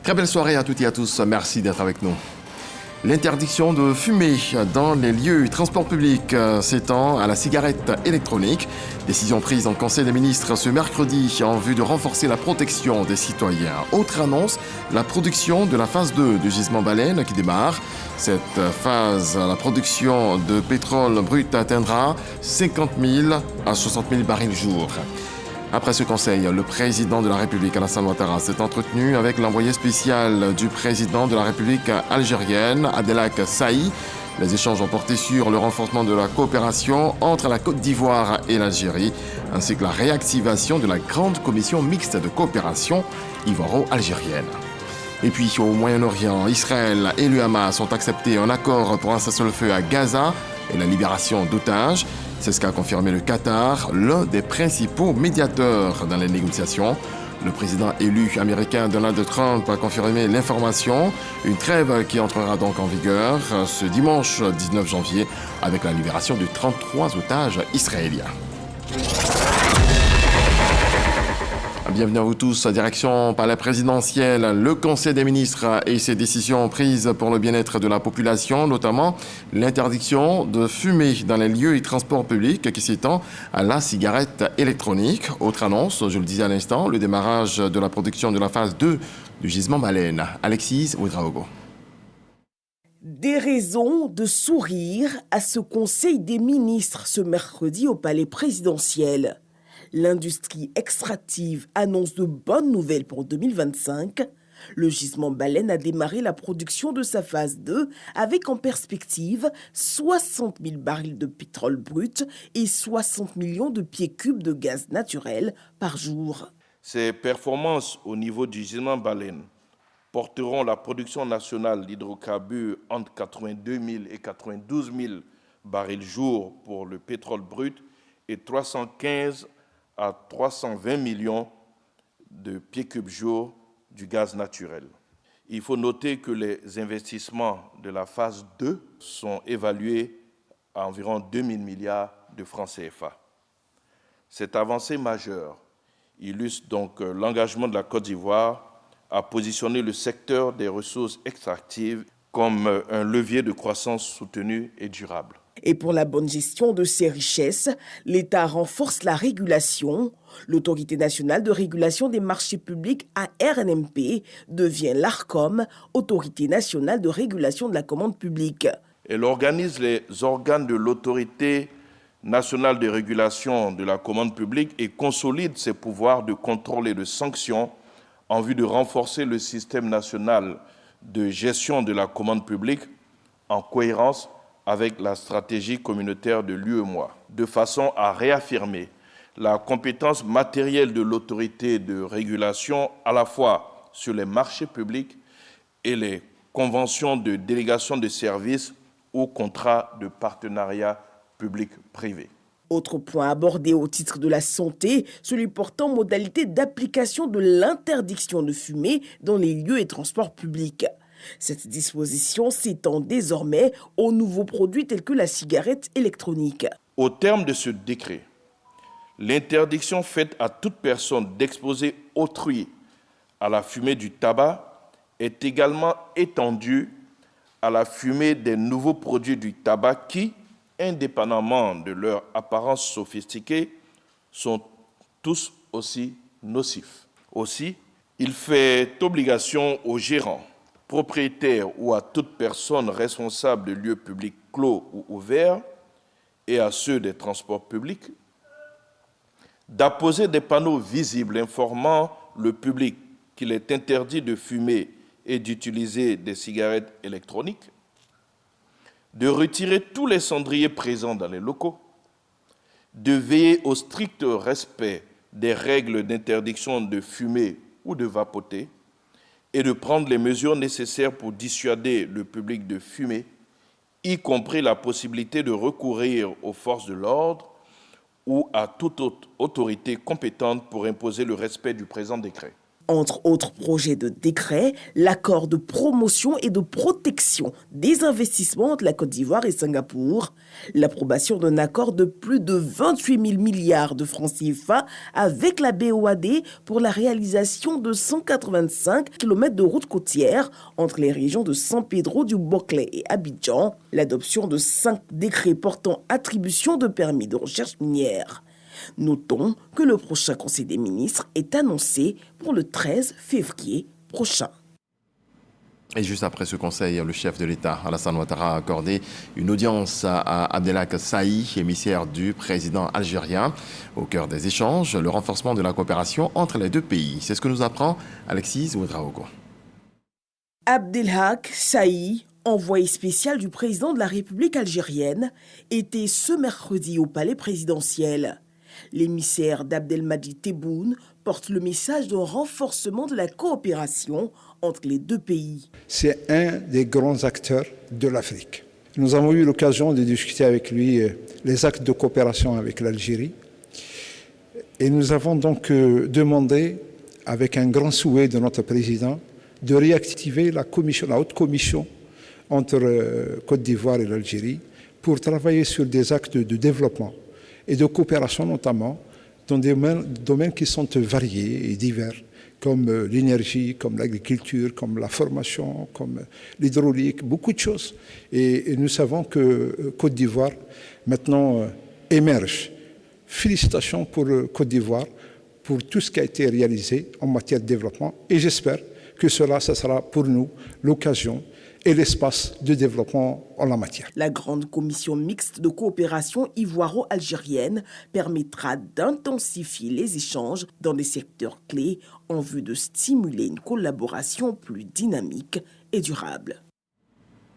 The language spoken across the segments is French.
Très belle soirée à toutes et à tous, merci d'être avec nous. L'interdiction de fumer dans les lieux et transports publics s'étend à la cigarette électronique. Décision prise en Conseil des ministres ce mercredi en vue de renforcer la protection des citoyens. Autre annonce, la production de la phase 2 du gisement baleine qui démarre. Cette phase, la production de pétrole brut atteindra 50 000 à 60 000 barils jour. Après ce conseil, le président de la République, Alassane Ouattara, s'est entretenu avec l'envoyé spécial du président de la République algérienne, Abdelak Saï. Les échanges ont porté sur le renforcement de la coopération entre la Côte d'Ivoire et l'Algérie, ainsi que la réactivation de la grande commission mixte de coopération ivoiro-algérienne. Et puis au Moyen-Orient, Israël et le Hamas ont accepté un accord pour un cessez-le-feu à Gaza et la libération d'otages. C'est ce qu'a confirmé le Qatar, l'un des principaux médiateurs dans les négociations. Le président élu américain Donald Trump a confirmé l'information. Une trêve qui entrera donc en vigueur ce dimanche 19 janvier avec la libération de 33 otages israéliens. Bienvenue à vous tous. Direction palais présidentiel, le Conseil des ministres et ses décisions prises pour le bien-être de la population, notamment l'interdiction de fumer dans les lieux et transports publics qui s'étend à la cigarette électronique. Autre annonce, je le disais à l'instant, le démarrage de la production de la phase 2 du gisement baleine. Alexis Ouedraogo. Des raisons de sourire à ce Conseil des ministres ce mercredi au palais présidentiel. L'industrie extractive annonce de bonnes nouvelles pour 2025. Le gisement baleine a démarré la production de sa phase 2 avec en perspective 60 000 barils de pétrole brut et 60 millions de pieds cubes de gaz naturel par jour. Ces performances au niveau du gisement baleine porteront la production nationale d'hydrocarbures entre 82 000 et 92 000 barils jour pour le pétrole brut et 315 à 320 millions de pieds cubes jour du gaz naturel. Il faut noter que les investissements de la phase 2 sont évalués à environ 2 000 milliards de francs CFA. Cette avancée majeure illustre donc l'engagement de la Côte d'Ivoire à positionner le secteur des ressources extractives comme un levier de croissance soutenue et durable. Et pour la bonne gestion de ces richesses, l'État renforce la régulation. L'Autorité nationale de régulation des marchés publics, ARNMP, devient l'ARCOM, Autorité nationale de régulation de la commande publique. Elle organise les organes de l'Autorité nationale de régulation de la commande publique et consolide ses pouvoirs de contrôle et de sanction en vue de renforcer le système national de gestion de la commande publique en cohérence avec la stratégie communautaire de l'UEMOA, de façon à réaffirmer la compétence matérielle de l'autorité de régulation à la fois sur les marchés publics et les conventions de délégation de services ou contrats de partenariat public-privé. Autre point abordé au titre de la santé, celui portant modalité d'application de l'interdiction de fumer dans les lieux et transports publics. Cette disposition s'étend désormais aux nouveaux produits tels que la cigarette électronique. Au terme de ce décret, l'interdiction faite à toute personne d'exposer autrui à la fumée du tabac est également étendue à la fumée des nouveaux produits du tabac qui, indépendamment de leur apparence sophistiquée, sont tous aussi nocifs. Aussi, il fait obligation aux gérants, propriétaires ou à toute personne responsable de lieux publics clos ou ouverts et à ceux des transports publics d'apposer des panneaux visibles informant le public qu'il est interdit de fumer et d'utiliser des cigarettes électroniques, de retirer tous les cendriers présents dans les locaux, de veiller au strict respect des règles d'interdiction de fumer ou de vapoter et de prendre les mesures nécessaires pour dissuader le public de fumer, y compris la possibilité de recourir aux forces de l'ordre ou à toute autre autorité compétente pour imposer le respect du présent décret. Entre autres projets de décret, l'accord de promotion et de protection des investissements entre la Côte d'Ivoire et Singapour, l'approbation d'un accord de plus de 28 000 milliards de francs CFA avec la BOAD pour la réalisation de 185 km de routes côtières entre les régions de San Pedro du Boclé et Abidjan, l'adoption de 5 décrets portant attribution de permis de recherche minière. Notons que le prochain Conseil des ministres est annoncé pour le 13 février prochain. Et juste après ce conseil, le chef de l'État, Alassane Ouattara, a accordé une audience à Abdelhak Saï, émissaire du président algérien. Au cœur des échanges, le renforcement de la coopération entre les deux pays. C'est ce que nous apprend Alexis Ouedraogo. Abdelhak Saï, envoyé spécial du président de la République algérienne, était ce mercredi au palais présidentiel. L'émissaire d'Abdelmadjid Tebboune porte le message d'un renforcement de la coopération entre les deux pays. C'est un des grands acteurs de l'Afrique. Nous avons eu l'occasion de discuter avec lui les actes de coopération avec l'Algérie. Et nous avons donc demandé, avec un grand souhait de notre président, de réactiver la haute commission entre Côte d'Ivoire et l'Algérie pour travailler sur des actes de développement et de coopération notamment dans des domaines qui sont variés et divers, comme l'énergie, comme l'agriculture, comme la formation, comme l'hydraulique, beaucoup de choses. Et nous savons que Côte d'Ivoire maintenant émerge. Félicitations pour Côte d'Ivoire, pour tout ce qui a été réalisé en matière de développement. Et j'espère que ça sera pour nous l'occasion et l'espace de développement en la matière. La grande commission mixte de coopération ivoiro-algérienne permettra d'intensifier les échanges dans des secteurs clés en vue de stimuler une collaboration plus dynamique et durable.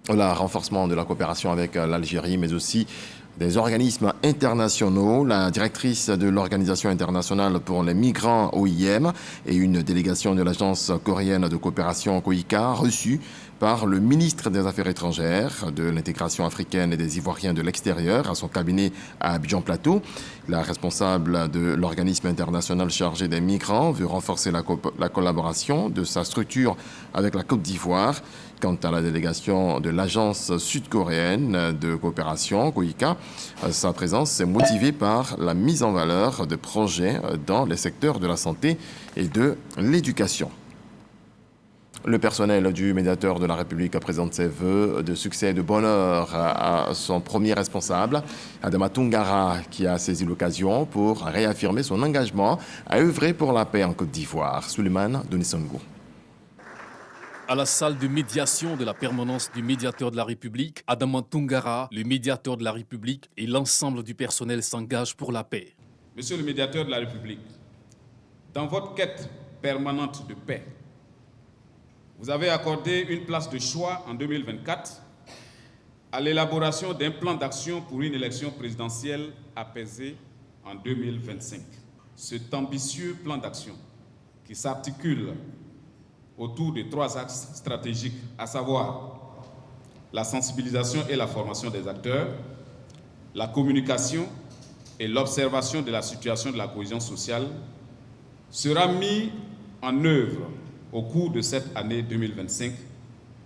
Le renforcement de la coopération avec l'Algérie, mais aussi des organismes internationaux, la directrice de l'Organisation internationale pour les migrants OIM et une délégation de l'Agence coréenne de coopération COICA reçue par le ministre des Affaires étrangères, de l'intégration africaine et des Ivoiriens de l'extérieur à son cabinet à Abidjan Plateau. La responsable de l'organisme international chargé des migrants veut renforcer la collaboration de sa structure avec la Côte d'Ivoire. Quant à la délégation de l'agence sud-coréenne de coopération, COICA, sa présence est motivée par la mise en valeur de projets dans les secteurs de la santé et de l'éducation. Le personnel du médiateur de la République présente ses vœux de succès et de bonheur à son premier responsable, Adama Toungara, qui a saisi l'occasion pour réaffirmer son engagement à œuvrer pour la paix en Côte d'Ivoire. Souleymane Donisongou. À la salle de médiation de la permanence du médiateur de la République, Adama Toungara, le médiateur de la République et l'ensemble du personnel s'engagent pour la paix. Monsieur le médiateur de la République, dans votre quête permanente de paix, vous avez accordé une place de choix en 2024 à l'élaboration d'un plan d'action pour une élection présidentielle apaisée en 2025. Cet ambitieux plan d'action qui s'articule autour de 3 axes stratégiques, à savoir la sensibilisation et la formation des acteurs, la communication et l'observation de la situation de la cohésion sociale, sera mis en œuvre au cours de cette année 2025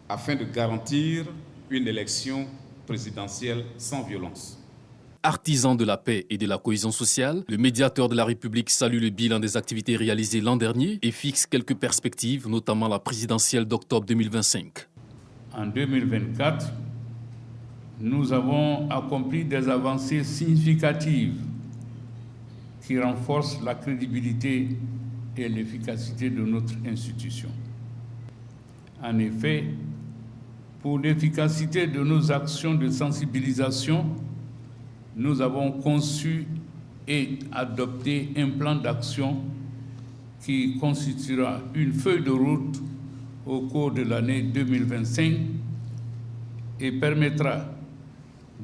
afin de garantir une élection présidentielle sans violence. Artisan de la paix et de la cohésion sociale, le médiateur de la République salue le bilan des activités réalisées l'an dernier et fixe quelques perspectives, notamment la présidentielle d'octobre 2025. En 2024, nous avons accompli des avancées significatives qui renforcent la crédibilité et l'efficacité de notre institution. En effet, pour l'efficacité de nos actions de sensibilisation, nous avons conçu et adopté un plan d'action qui constituera une feuille de route au cours de l'année 2025 et permettra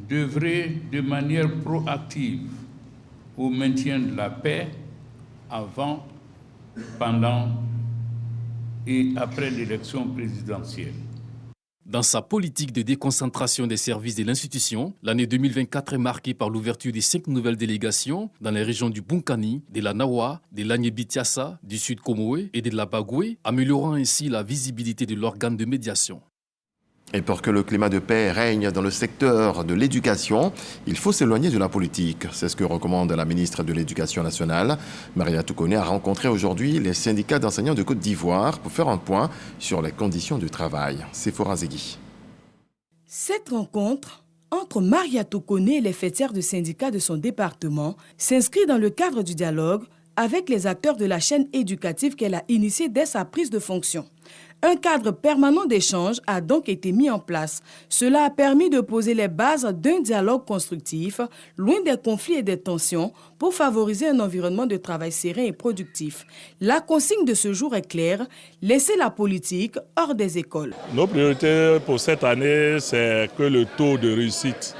d'œuvrer de manière proactive au maintien de la paix avant, pendant et après l'élection présidentielle. Dans sa politique de déconcentration des services de l'institution, l'année 2024 est marquée par l'ouverture de 5 nouvelles délégations dans les régions du Bunkani, de la Nawa, de l'Anyebitiassa, du Sud Komoé et de la Bagoué, améliorant ainsi la visibilité de l'organe de médiation. Et pour que le climat de paix règne dans le secteur de l'éducation, il faut s'éloigner de la politique. C'est ce que recommande la ministre de l'Éducation nationale. Mariatou Koné a rencontré aujourd'hui les syndicats d'enseignants de Côte d'Ivoire pour faire un point sur les conditions du travail. Sephora Zegui. Cette rencontre entre Mariatou Koné et les fêtières de syndicats de son département s'inscrit dans le cadre du dialogue avec les acteurs de la chaîne éducative qu'elle a initiée dès sa prise de fonction. Un cadre permanent d'échange a donc été mis en place. Cela a permis de poser les bases d'un dialogue constructif, loin des conflits et des tensions, pour favoriser un environnement de travail serein et productif. La consigne de ce jour est claire, laisser la politique hors des écoles. Nos priorités pour cette année, c'est que le taux de réussite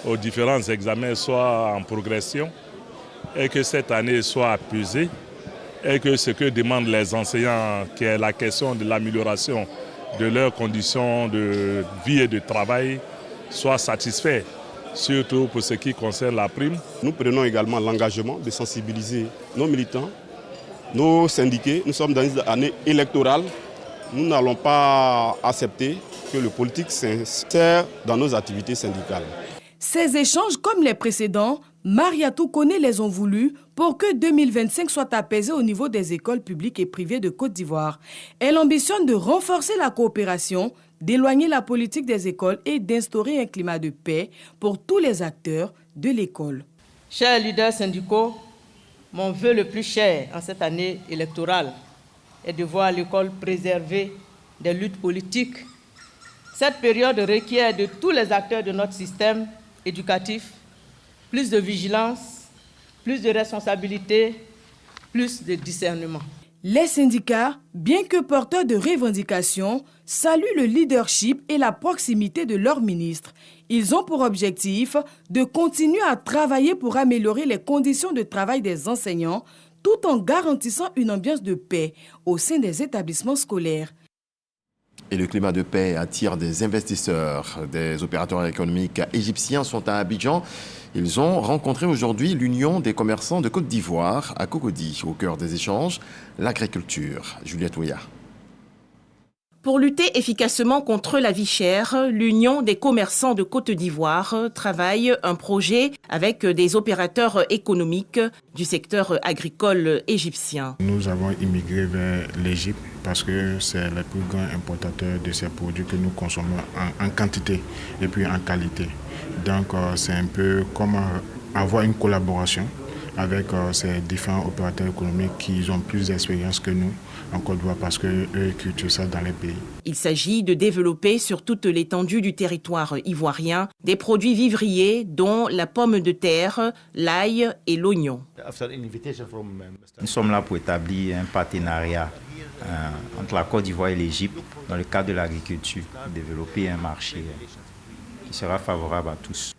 aux différents examens soit en progression et que cette année soit apaisée. Et que ce que demandent les enseignants, qui est la question de l'amélioration de leurs conditions de vie et de travail, soit satisfait, surtout pour ce qui concerne la prime. Nous prenons également l'engagement de sensibiliser nos militants, nos syndiqués. Nous sommes dans une année électorale. Nous n'allons pas accepter que le politique s'insère dans nos activités syndicales. Ces échanges, comme les précédents, Mariatou Koné les ont voulus pour que 2025 soit apaisé au niveau des écoles publiques et privées de Côte d'Ivoire. Elle ambitionne de renforcer la coopération, d'éloigner la politique des écoles et d'instaurer un climat de paix pour tous les acteurs de l'école. Chers leaders syndicaux, mon vœu le plus cher en cette année électorale est de voir l'école préservée des luttes politiques. Cette période requiert de tous les acteurs de notre système éducatif plus de vigilance, plus de responsabilité, plus de discernement. Les syndicats, bien que porteurs de revendications, saluent le leadership et la proximité de leurs ministres. Ils ont pour objectif de continuer à travailler pour améliorer les conditions de travail des enseignants, tout en garantissant une ambiance de paix au sein des établissements scolaires. Et le climat de paix attire des investisseurs. Des opérateurs économiques égyptiens sont à Abidjan. Ils ont rencontré aujourd'hui l'Union des commerçants de Côte d'Ivoire à Cocody. Au cœur des échanges, l'agriculture. Juliette Ouya. Pour lutter efficacement contre la vie chère, l'Union des commerçants de Côte d'Ivoire travaille un projet avec des opérateurs économiques du secteur agricole égyptien. Nous avons immigré vers l'Égypte parce que c'est le plus grand importateur de ces produits que nous consommons en quantité et puis en qualité. Donc c'est un peu comme avoir une collaboration avec ces différents opérateurs économiques qui ont plus d'expérience que nous en Côte d'Ivoire parce qu'eux cultivent ça dans les pays. Il s'agit de développer sur toute l'étendue du territoire ivoirien des produits vivriers dont la pomme de terre, l'ail et l'oignon. Nous sommes là pour établir un partenariat entre la Côte d'Ivoire et l'Égypte dans le cadre de l'agriculture, développer un marché qui sera favorable à tous.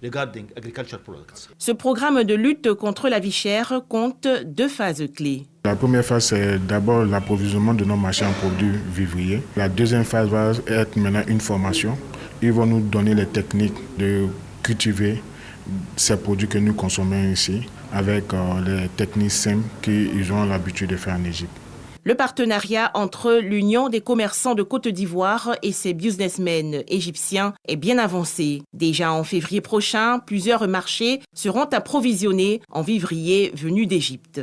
Ce programme de lutte contre la vie chère compte 2 phases clés. La première phase, c'est d'abord l'approvisionnement de nos marchés en produits vivriers. La deuxième phase va être maintenant une formation. Ils vont nous donner les techniques de cultiver ces produits que nous consommons ici avec les techniques simples qu'ils ont l'habitude de faire en Égypte. Le partenariat entre l'Union des commerçants de Côte d'Ivoire et ses businessmen égyptiens est bien avancé. Déjà en février prochain, plusieurs marchés seront approvisionnés en vivriers venus d'Égypte.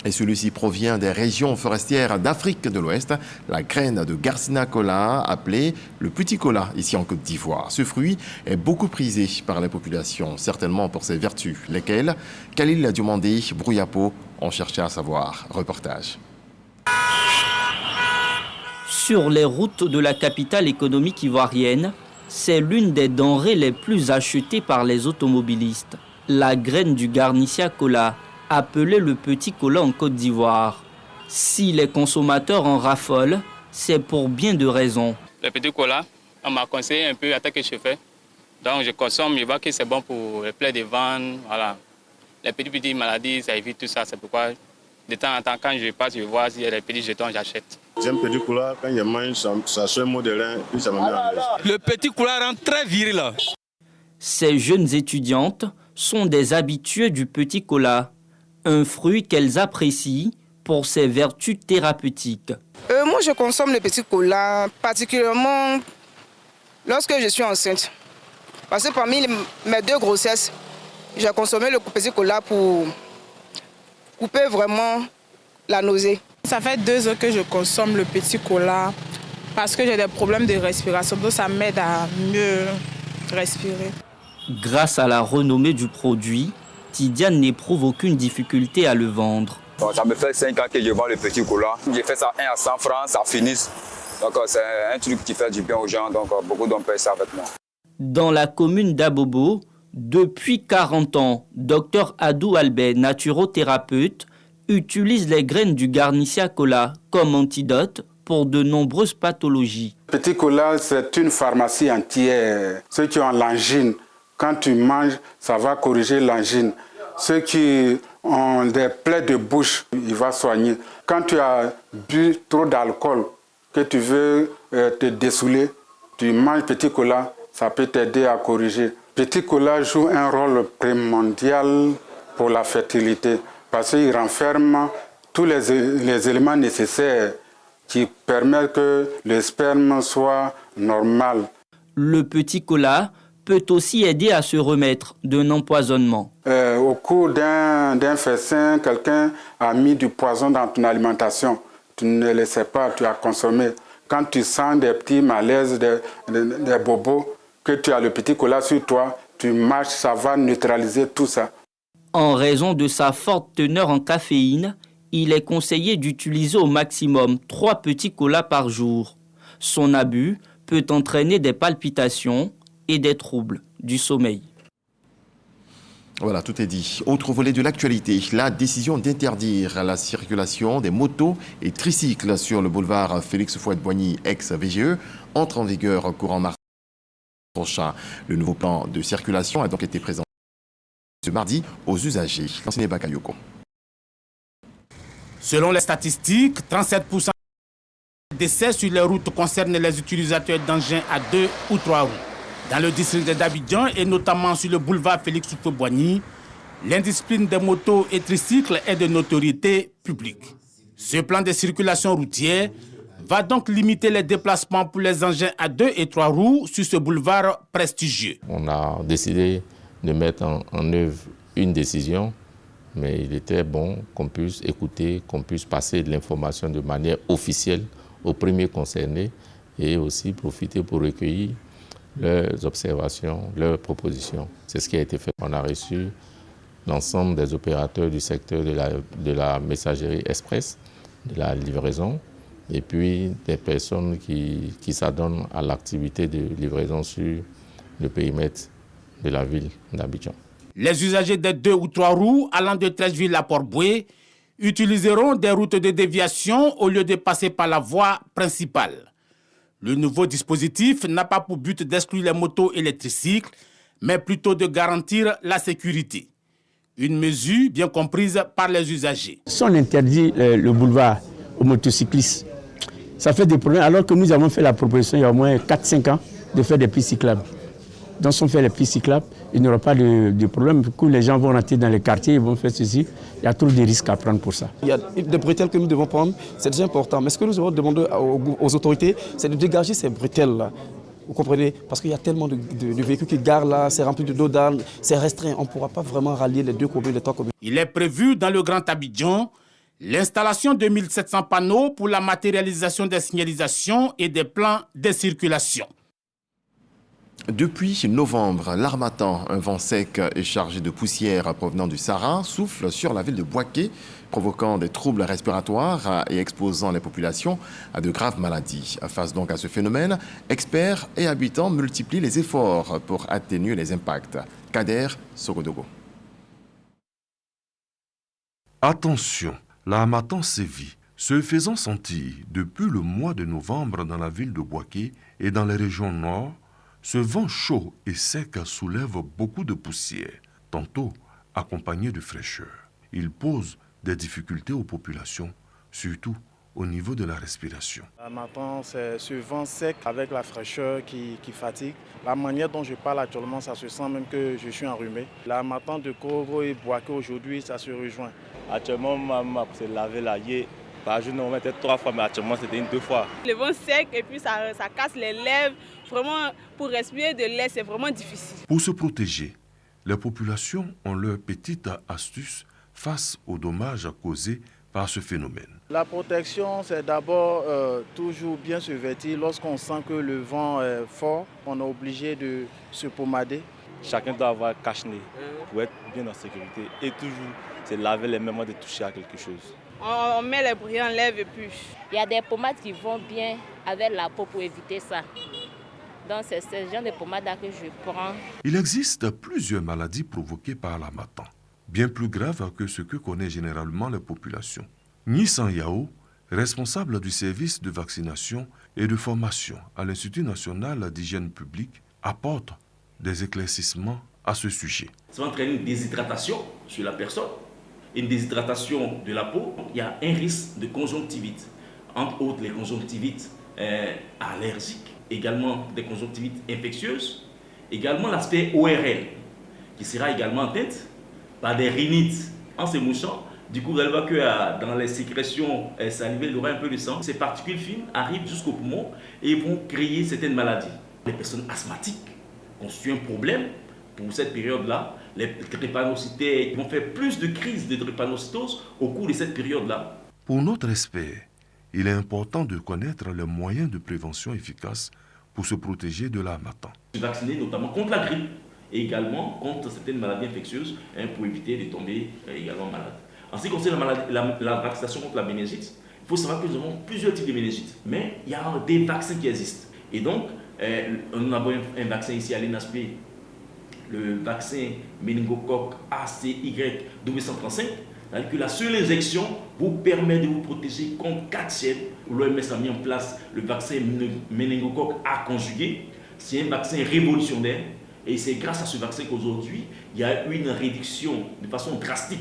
Et celui-ci provient des régions forestières d'Afrique de l'Ouest, la graine de Garcinia cola, appelée le petit cola ici en Côte d'Ivoire. Ce fruit est beaucoup prisé par les populations, certainement pour ses vertus, lesquelles Khalil Diomandé, Brouillapo ont cherché à savoir. Reportage. Sur les routes de la capitale économique ivoirienne, c'est l'une des denrées les plus achetées par les automobilistes. La graine du Garcinia cola, appelée le petit cola en Côte d'Ivoire. Si les consommateurs en raffolent, c'est pour bien de raisons. Le petit cola, on m'a conseillé un peu à ce que je fais. Donc je consomme, je vois que c'est bon pour les plaies de ventre, voilà. Les petites maladies, ça évite tout ça, c'est pourquoi De temps en temps, quand je passe, je vois s'il y a des petits jetons, j'achète. J'aime petit cola, quand je mange, ça soit modéré, puis ça me met à l'aise. Le petit cola rend très viril. Ces jeunes étudiantes sont des habituées du petit cola, un fruit qu'elles apprécient pour ses vertus thérapeutiques. Moi, je consomme le petit cola, particulièrement lorsque je suis enceinte. Parce que parmi mes 2 grossesses, j'ai consommé le petit cola pour couper vraiment la nausée. Ça fait 2 ans que je consomme le petit cola parce que j'ai des problèmes de respiration, donc ça m'aide à mieux respirer. Grâce à la renommée du produit, Tidiane n'éprouve aucune difficulté à le vendre. Bon, ça me fait 5 ans que je vends le petit cola. J'ai fait ça 1 à 100 francs, ça finit. Donc c'est un truc qui fait du bien aux gens, donc beaucoup d'hommes payent ça avec moi. Dans la commune d'Abobo, depuis 40 ans, Dr Adou Albert, naturothérapeute, utilise les graines du Garnicia Cola comme antidote pour de nombreuses pathologies. Petit cola, c'est une pharmacie entière. Ceux qui ont l'angine, quand tu manges, ça va corriger l'angine. Ceux qui ont des plaies de bouche, il va soigner. Quand tu as bu trop d'alcool, que tu veux te dessouler, tu manges petit cola, ça peut t'aider à corriger. Petit cola joue un rôle primordial pour la fertilité parce qu'il renferme tous les éléments nécessaires qui permettent que le sperme soit normal. Le petit cola peut aussi aider à se remettre d'un empoisonnement. Au cours d'un festin, quelqu'un a mis du poison dans ton alimentation. Tu ne le sais pas, tu as consommé. Quand tu sens des petits malaises, des bobos, que tu as le petit cola sur toi, tu marches, ça va neutraliser tout ça. En raison de sa forte teneur en caféine, il est conseillé d'utiliser au maximum 3 petits colas par jour. Son abus peut entraîner des palpitations et des troubles du sommeil. Voilà, tout est dit. Autre volet de l'actualité, la décision d'interdire la circulation des motos et tricycles sur le boulevard Félix Houphouët-Boigny, ex-VGE, entre en vigueur courant mars prochain. Le nouveau plan de circulation a donc été présenté ce mardi aux usagers. L'enseigné Bakayoko. Selon les statistiques, 37% des décès sur les routes concernent les utilisateurs d'engins à 2 ou 3 roues. Dans le district d'Abidjan et notamment sur le boulevard Félix Houphouët-Boigny, l'indiscipline des motos et tricycles est de notoriété publique. Ce plan de circulation routière va donc limiter les déplacements pour les engins à 2 et 3 roues sur ce boulevard prestigieux. On a décidé de mettre en œuvre une décision, mais il était bon qu'on puisse écouter, qu'on puisse passer de l'information de manière officielle aux premiers concernés et aussi profiter pour recueillir leurs observations, leurs propositions. C'est ce qui a été fait. On a reçu l'ensemble des opérateurs du secteur de la messagerie express, de la livraison, et puis des personnes qui s'adonnent à l'activité de livraison sur le périmètre de la ville d'Abidjan. Les usagers des 2 ou 3 roues allant de Treichville à Port-Boué utiliseront des routes de déviation au lieu de passer par la voie principale. Le nouveau dispositif n'a pas pour but d'exclure les motos et les tricycles, mais plutôt de garantir la sécurité. Une mesure bien comprise par les usagers. Si on interdit le boulevard aux motocyclistes, ça fait des problèmes, alors que nous avons fait la proposition il y a au moins 4-5 ans de faire des pistes cyclables. Donc si on fait les pistes cyclables, il n'y aura pas de problème. Du coup, les gens vont rentrer dans les quartiers, ils vont faire ceci. Il y a trop de risques à prendre pour ça. Il y a des bretelles que nous devons prendre, c'est déjà important. Mais ce que nous devons demander aux autorités, c'est de dégager ces bretelles-là. Vous comprenez? Parce qu'il y a tellement de véhicules qui garent là, c'est rempli de dos d'âne, c'est restreint. On ne pourra pas vraiment rallier les 2 communes, les 3 communes. Il est prévu dans le Grand Abidjan l'installation de 1700 panneaux pour la matérialisation des signalisations et des plans de circulation. Depuis novembre, l'harmattan, un vent sec et chargé de poussière provenant du Sahara, souffle sur la ville de Bouaké, provoquant des troubles respiratoires et exposant les populations à de graves maladies. Face donc à ce phénomène, experts et habitants multiplient les efforts pour atténuer les impacts. Kader Sogodogo. Attention, l'harmattan sévit, se faisant sentir depuis le mois de novembre dans la ville de Bouaké et dans les régions nord. Ce vent chaud et sec soulève beaucoup de poussière, tantôt accompagné de fraîcheur. Il pose des difficultés aux populations, surtout au niveau de la respiration. La matin, c'est ce vent sec avec la fraîcheur qui fatigue. La manière dont je parle actuellement, ça se sent même que je suis enrhumé. La matin de Korogo et Boaké aujourd'hui, ça se rejoint. Actuellement, maman s'est lavé là hier. Par jour, on mettait 3 fois, mais actuellement, c'était 2 fois. Le vent sec et puis ça casse les lèvres. Vraiment, pour respirer de l'air, c'est vraiment difficile. Pour se protéger, les populations ont leurs petites astuces face aux dommages causés par ce phénomène. La protection, c'est d'abord toujours bien se vêtir. Lorsqu'on sent que le vent est fort, on est obligé de se pommader. Chacun doit avoir un cache-nez pour être bien en sécurité. Et toujours se laver les mains avant de toucher à quelque chose. On met les brillants en lèvres et puis... Il y a des pommades qui vont bien avec la peau pour éviter ça. Donc c'est ce genre de pommade-là que je prends. Il existe plusieurs maladies provoquées par l'harmattan, bien plus graves que ce que connaissent généralement les populations. Nissan Yao, responsable du service de vaccination et de formation à l'Institut national d'hygiène publique, apporte des éclaircissements à ce sujet. Ça va entraîner une déshydratation sur la personne, une déshydratation de la peau. Il y a un risque de conjonctivite, entre autres les conjonctivites allergiques, également des conjonctivites infectieuses, également l'aspect ORL, qui sera également atteinte par des rhinites en se mouchant. Du coup, vous allez voir que dans les sécrétions salivales, il y aura un peu de sang. Ces particules fines arrivent jusqu'au poumon et vont créer certaines maladies. Les personnes asthmatiques constituent un problème pour cette période-là. Les drépanocytaires vont faire plus de crises de drépanocytose au cours de cette période-là. Pour notre expert, il est important de connaître les moyens de prévention efficaces pour se protéger de l'harmattan. Se vacciner notamment contre la grippe et également contre certaines maladies infectieuses pour éviter de tomber également malade. En ce qui concerne la vaccination contre la méningite, il faut savoir que nous avons plusieurs types de méningite, mais il y a des vaccins qui existent. Et donc, nous avons un vaccin ici à l'ENASP, le vaccin méningocoque ACY-235, c'est-à-dire que la seule injection vous permet de vous protéger contre 4 fièvres. L'OMS a mis en place le vaccin méningocoque A conjugué. C'est un vaccin révolutionnaire et c'est grâce à ce vaccin qu'aujourd'hui, il y a eu une réduction de façon drastique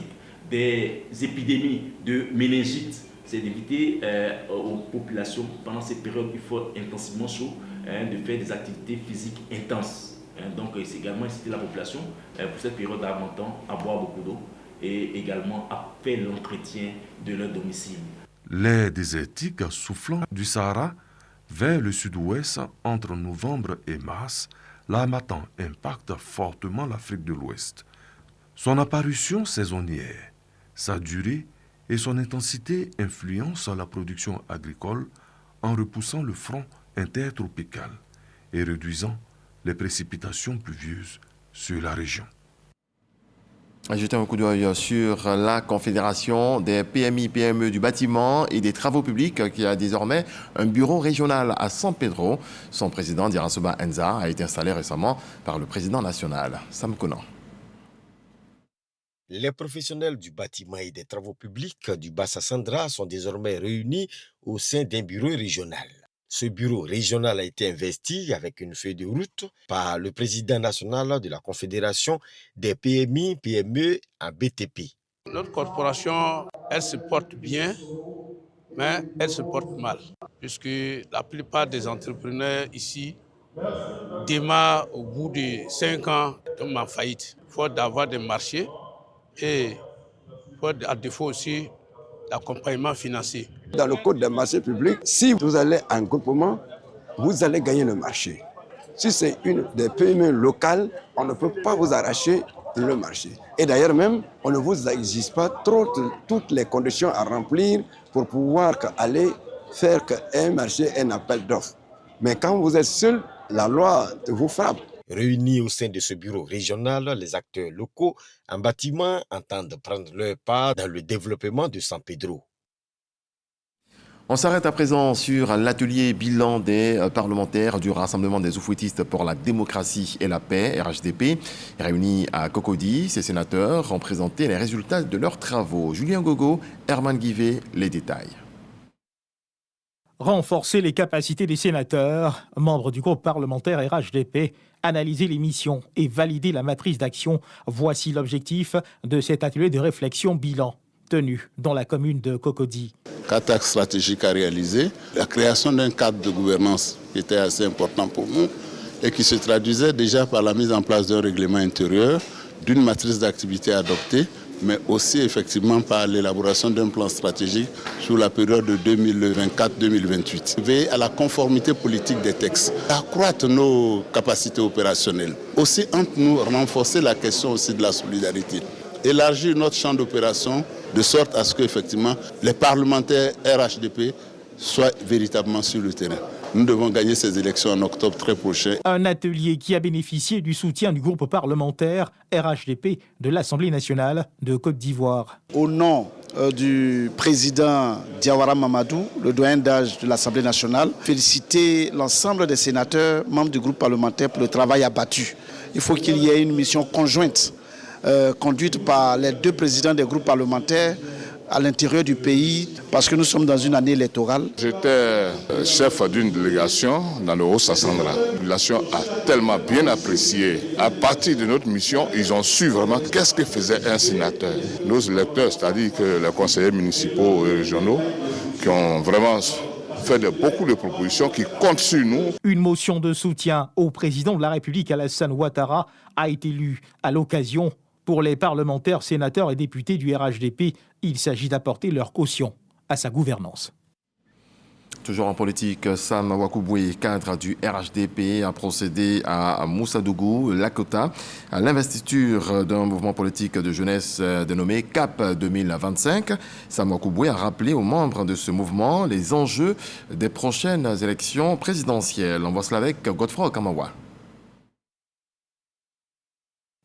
des épidémies de méningite. C'est d'éviter aux populations, pendant cette période il faut intensivement chaud, de faire des activités physiques intenses. Donc c'est également inciter la population pour cette période d'harmattan à boire beaucoup d'eau et également à faire l'entretien de leur domicile. L'air désertique soufflant du Sahara vers le sud-ouest entre novembre et mars, l'harmattan impacte fortement l'Afrique de l'Ouest. Son apparition saisonnière, sa durée et son intensité influencent la production agricole en repoussant le front intertropical et réduisant les précipitations pluvieuses sur la région. Jetez un coup d'œil sur la Confédération des PMI-PME du bâtiment et des travaux publics qui a désormais un bureau régional à San Pedro. Son président, Dirasoba Enza, a été installé récemment par le président national, Sam Conan. Les professionnels du bâtiment et des travaux publics du Bassa-Sandra sont désormais réunis au sein d'un bureau régional. Ce bureau régional a été investi avec une feuille de route par le président national de la Confédération des PMI-PME en BTP. Notre corporation, elle se porte bien, mais elle se porte mal, puisque la plupart des entrepreneurs ici démarrent au bout de 5 ans comme en faillite. Il faut d'avoir des marchés et à défaut aussi l'accompagnement financier. Dans le code des marchés publics, si vous allez en groupement, vous allez gagner le marché. Si c'est une des PME locales, on ne peut pas vous arracher le marché. Et d'ailleurs même, on ne vous exige pas toutes les conditions à remplir pour pouvoir aller faire un marché, un appel d'offres. Mais quand vous êtes seul, la loi vous frappe. Réunis au sein de ce bureau régional, les acteurs locaux en bâtiment entendent prendre leur part dans le développement de San Pedro. On s'arrête à présent sur l'atelier bilan des parlementaires du Rassemblement des Oufouettistes pour la démocratie et la paix, RHDP. Réunis à Cocody, ces sénateurs ont présenté les résultats de leurs travaux. Julien Gogo, Herman Guivet, les détails. Renforcer les capacités des sénateurs, membres du groupe parlementaire RHDP, analyser les missions et valider la matrice d'action. Voici l'objectif de cet atelier de réflexion bilan. tenu dans la commune de Cocody. 4 axes stratégiques à réaliser. La création d'un cadre de gouvernance qui était assez important pour nous et qui se traduisait déjà par la mise en place d'un règlement intérieur, d'une matrice d'activité adoptée, mais aussi effectivement par l'élaboration d'un plan stratégique sur la période de 2024-2028. Veiller à la conformité politique des textes, accroître nos capacités opérationnelles. Aussi entre nous, renforcer la question aussi de la solidarité. Élargir notre champ d'opération de sorte à ce qu'effectivement les parlementaires RHDP soient véritablement sur le terrain. Nous devons gagner ces élections en octobre très prochain. Un atelier qui a bénéficié du soutien du groupe parlementaire RHDP de l'Assemblée nationale de Côte d'Ivoire. Au nom du président Diawara Mamadou, le doyen d'âge de l'Assemblée nationale, féliciter l'ensemble des sénateurs, membres du groupe parlementaire pour le travail abattu. Il faut qu'il y ait une mission conjointe conduite par les 2 présidents des groupes parlementaires à l'intérieur du pays, parce que nous sommes dans une année électorale. J'étais chef d'une délégation dans le Haut-Sassandra. La délégation a tellement bien apprécié. À partir de notre mission, ils ont su vraiment qu'est-ce que faisait un sénateur. Nos électeurs, c'est-à-dire que les conseillers municipaux et régionaux, qui ont vraiment fait beaucoup de propositions qui comptent sur nous. Une motion de soutien au président de la République, Alassane Ouattara, a été lue à l'occasion. Pour les parlementaires, sénateurs et députés du RHDP, il s'agit d'apporter leur caution à sa gouvernance. Toujours en politique, Sam Wakouboué, cadre du RHDP, a procédé à Moussadougou, Lakota, à l'investiture d'un mouvement politique de jeunesse dénommé CAP 2025. Sam Wakouboué a rappelé aux membres de ce mouvement les enjeux des prochaines élections présidentielles. On voit cela avec Godefroy Okamawa.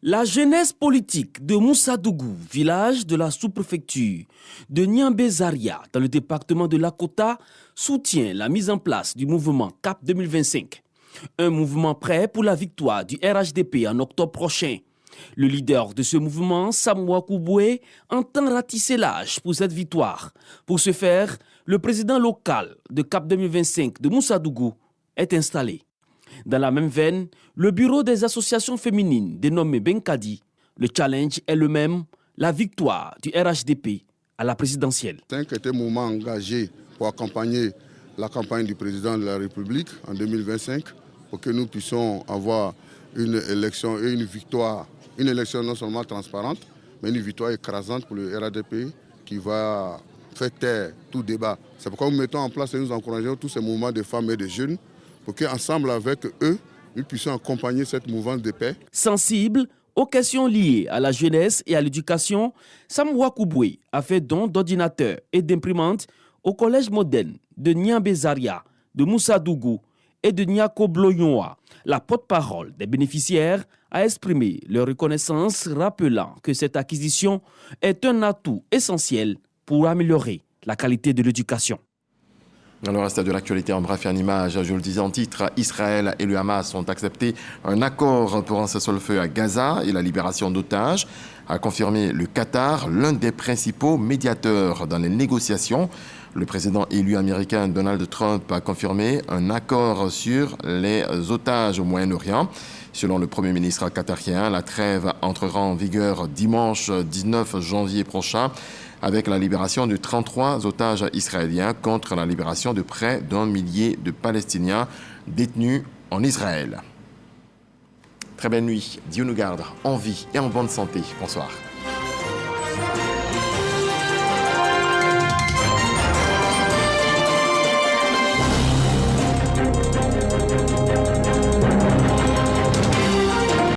La jeunesse politique de Moussadougou, village de la sous-préfecture de Niambé-Zaria, dans le département de Lakota, soutient la mise en place du mouvement CAP 2025. Un mouvement prêt pour la victoire du RHDP en octobre prochain. Le leader de ce mouvement, Sam Wakouboué, entend ratisser l'âge pour cette victoire. Pour ce faire, le président local de CAP 2025 de Moussadougou est installé. Dans la même veine, le bureau des associations féminines dénommé Benkadi, le challenge est le même, la victoire du RHDP à la présidentielle. 5 était mouvement engagé pour accompagner la campagne du président de la République en 2025 pour que nous puissions avoir une élection et une victoire. Une élection non seulement transparente, mais une victoire écrasante pour le RHDP qui va faire taire tout débat. C'est pourquoi nous mettons en place et nous encourageons tous ces mouvements de femmes et de jeunes pour qu'ensemble avec eux, nous puissions accompagner cette mouvance de paix. Sensible aux questions liées à la jeunesse et à l'éducation, Sam Wakouboué a fait don d'ordinateurs et d'imprimantes au collège moderne de Niambé-Zaria, de Moussadougou et de Niako-Bloyoa. La porte-parole des bénéficiaires a exprimé leur reconnaissance, rappelant que cette acquisition est un atout essentiel pour améliorer la qualité de l'éducation. Dans le reste de l'actualité, en bref et en image, je le disais en titre, Israël et le Hamas ont accepté un accord pour un cessez-le-feu à Gaza et la libération d'otages, a confirmé le Qatar, l'un des principaux médiateurs dans les négociations. Le président élu américain Donald Trump a confirmé un accord sur les otages au Moyen-Orient. Selon le Premier ministre qatarien, la trêve entrera en vigueur dimanche 19 janvier prochain avec la libération de 33 otages israéliens contre la libération de près d'1 millier de Palestiniens détenus en Israël. Très belle nuit, Dieu nous garde en vie et en bonne santé. Bonsoir.